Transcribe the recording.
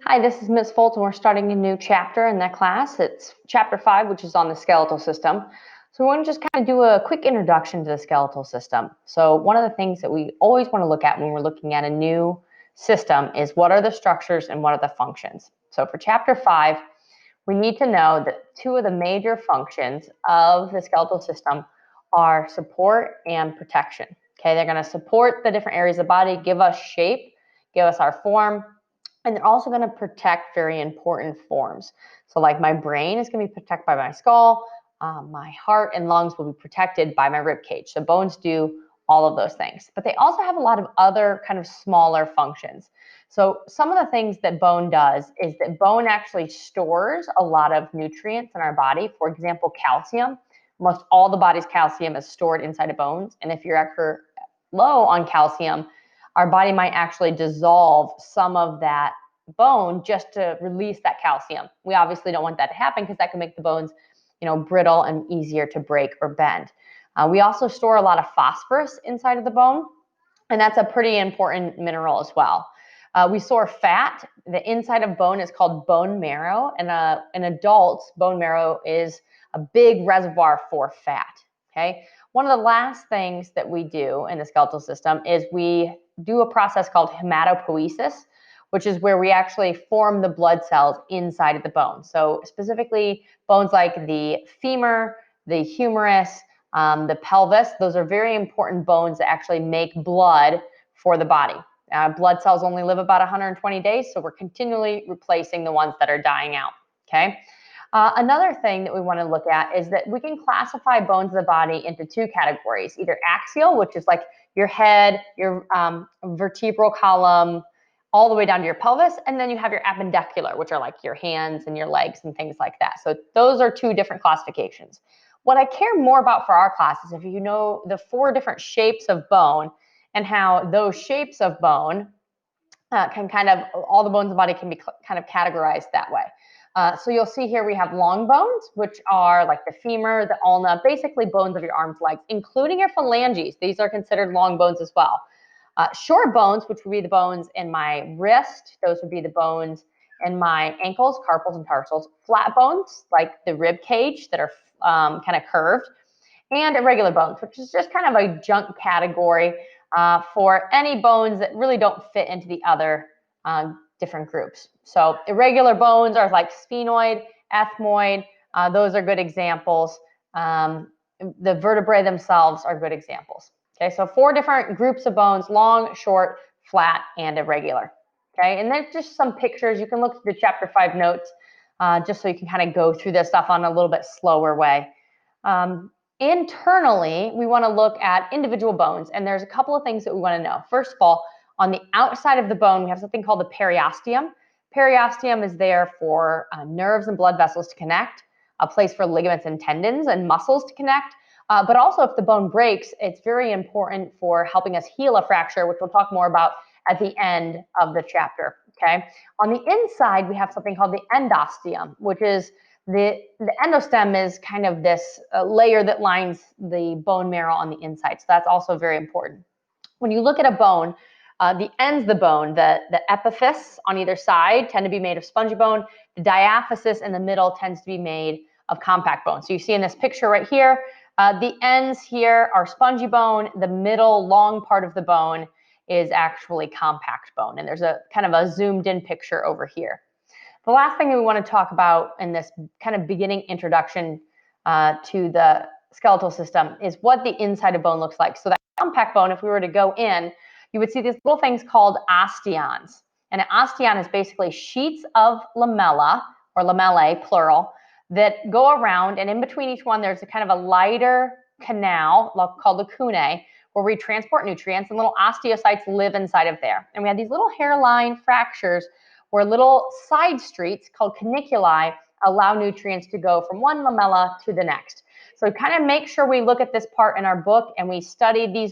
Hi, this is Ms. Fulton. We're starting a new chapter in that class. It's chapter 5, which is on the skeletal system. So we want to just kind of do a quick introduction to the skeletal system. So one of the things that we always want to look at when we're looking at a new system is what are the structures and what are the functions. So for chapter 5, we need to know that two of the major functions of the skeletal system are support and protection. Okay, they're going to support the different areas of the body, give us shape, give us our form, and they're also going to protect very important forms. So like my brain is going to be protected by my skull, my heart and lungs will be protected by my rib cage. So bones do all of those things, but they also have a lot of other kind of smaller functions. So some of the things that bone does is that bone actually stores a lot of nutrients in our body. For example, calcium. Almost all the body's calcium is stored inside of bones. And if you're actually low on calcium, our body might actually dissolve some of that bone just to release that calcium. We obviously don't want that to happen because that can make the bones, brittle and easier to break or bend. We also store a lot of phosphorus inside of the bone, and that's a pretty important mineral as well. We store fat. The inside of bone is called bone marrow, and an adult's bone marrow is a big reservoir for fat. Okay. One of the last things that we do in the skeletal system is we do a process called hematopoiesis, which is where we actually form the blood cells inside of the bone. So specifically bones like the femur, the humerus, the pelvis, those are very important bones that actually make blood for the body. Blood cells only live about 120 days, so we're continually replacing the ones that are dying out, okay? Another thing that we want to look at is that we can classify bones of the body into two categories, either axial, which is like your head, your vertebral column, all the way down to your pelvis, and then you have your appendicular, which are like your hands and your legs and things like that. So those are two different classifications. What I care more about for our class is if you know the 4 different shapes of bone and how those shapes of bone can kind of, all the bones in the body can be kind of categorized that way. So you'll see here we have long bones, which are like the femur, the ulna, basically bones of your arms, legs, including your phalanges. These are considered long bones as well. Short bones, which would be the bones in my wrist, those would be the bones in my ankles, carpals and tarsals. Flat bones, like the rib cage, that are kind of curved. And irregular bones, which is just kind of a junk category for any bones that really don't fit into the other different groups. So irregular bones are like sphenoid, ethmoid. Those are good examples. The vertebrae themselves are good examples. Okay, so 4 different groups of bones: long, short, flat, and irregular. Okay, and there's just some pictures. You can look at the chapter 5 notes just so you can kind of go through this stuff on a little bit slower way. Internally, we want to look at individual bones, and there's a couple of things that we want to know. First of all, on the outside of the bone, we have something called the periosteum. Periosteum is there for nerves and blood vessels to connect, a place for ligaments and tendons and muscles to connect. But also, if the bone breaks, it's very important for helping us heal a fracture, which we'll talk more about at the end of the chapter. Okay. On the inside, we have something called the endosteum, which is the endostem is kind of this layer that lines the bone marrow on the inside. So that's also very important. When you look at a bone, the ends of the bone, the epiphyse on either side tend to be made of spongy bone. The diaphysis in the middle tends to be made of compact bone. So you see in this picture right here, the ends here are spongy bone. The middle long part of the bone is actually compact bone. And there's a kind of a zoomed in picture over here. The last thing that we want to talk about in this kind of beginning introduction to the skeletal system is what the inside of bone looks like. So that compact bone, if we were to go in, you would see these little things called osteons. And an osteon is basically sheets of lamella, or lamellae, plural, that go around, and in between each one, there's a kind of a lighter canal called the cunae, where we transport nutrients, and little osteocytes live inside of there. And we have these little hairline fractures where little side streets called caniculi allow nutrients to go from one lamella to the next. So kind of make sure we look at this part in our book and we study these